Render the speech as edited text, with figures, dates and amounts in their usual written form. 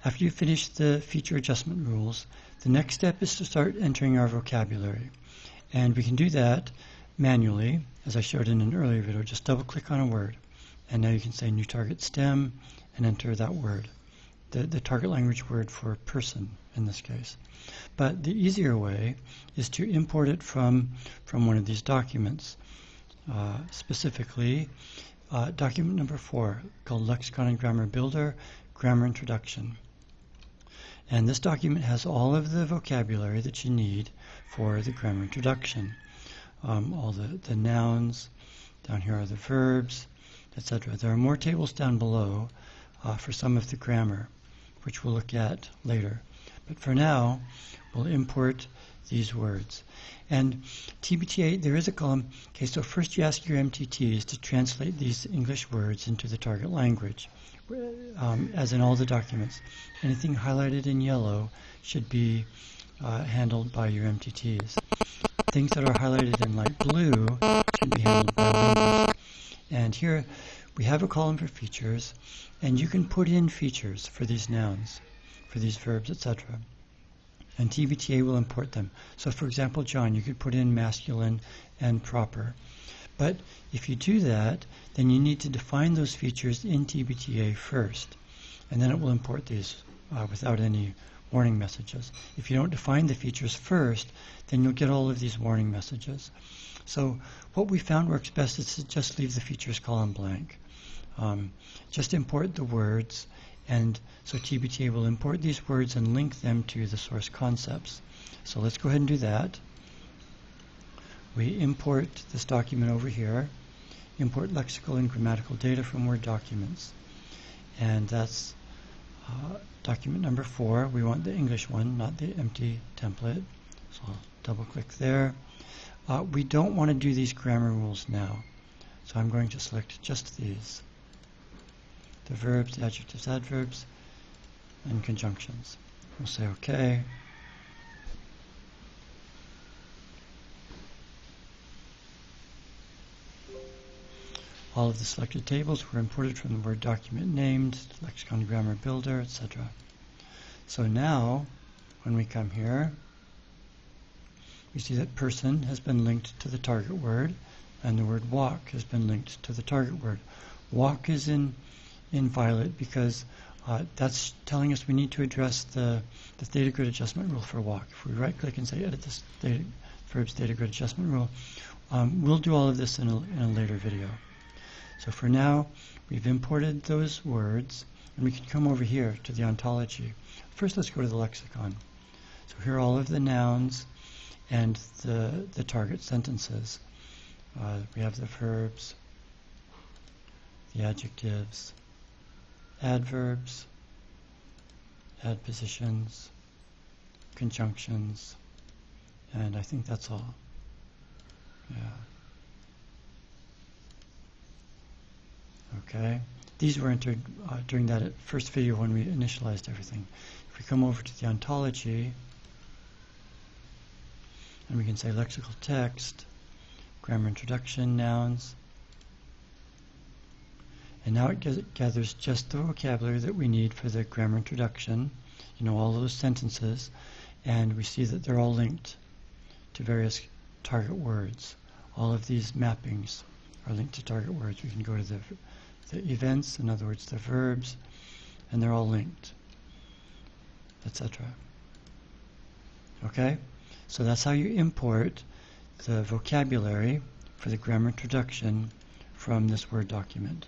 After you finish the feature adjustment rules, the next step is to start entering our vocabulary. And we can do that manually, as I showed in an earlier video. Just double click on a word. And now you can say new target stem and enter that word, the target language word for person in this case. But the easier way is to import it from one of these documents, specifically document number 4 called Lexicon and Grammar Builder, Grammar Introduction. And this document has all of the vocabulary that you need for the grammar introduction. All the nouns, down here are the verbs, etc. There are more tables down below for some of the grammar, which we'll look at later. But for now, we'll import these words. And TBTA, there is a column. Okay, so first you ask your MTTs to translate these English words into the target language, as in all the documents. Anything highlighted in yellow should be handled by your MTTs. Things that are highlighted in light blue should be handled by linguists. And here we have a column for features, and you can put in features for these nouns, for these verbs, etc. And TBTA will import them. So for example, John, you could put in masculine and proper. But if you do that, then you need to define those features in TBTA first, and then it will import these without any warning messages. If you don't define the features first, then you'll get all of these warning messages. So what we found works best is to just leave the features column blank. Just import the words, and so TBTA will import these words and link them to the source concepts. So let's go ahead and do that. We import this document over here, import lexical and grammatical data from Word documents. And that's document number 4. We want the English one, not the empty template. So I'll double click there. We don't want to do these grammar rules now. So I'm going to select just these. The verbs, the adjectives, adverbs, and conjunctions. We'll say OK. All of the selected tables were imported from the Word document named Lexicon Grammar Builder, etc. So now, when we come here, we see that person has been linked to the target word, and the word walk has been linked to the target word. Walk is in violet because that's telling us we need to address the theta grid adjustment rule for walk. If we right-click and say edit this verbs theta grid adjustment rule, we'll do all of this in a later video. So for now, we've imported those words, and we can come over here to the ontology. First, let's go to the lexicon. So here are all of the nouns and the target sentences. We have the verbs, the adjectives, adverbs, adpositions, conjunctions, and I think that's all. Yeah. Okay, these were entered during that first video when we initialized everything. If we come over to the ontology, and we can say lexical text, grammar introduction, nouns, and now it gathers just the vocabulary that we need for the grammar introduction, all those sentences, and we see that they're all linked to various target words. All of these mappings are linked to target words. We can go to the events, in other words, the verbs, and they're all linked, etc. Okay? So that's how you import the vocabulary for the grammar introduction from this Word document.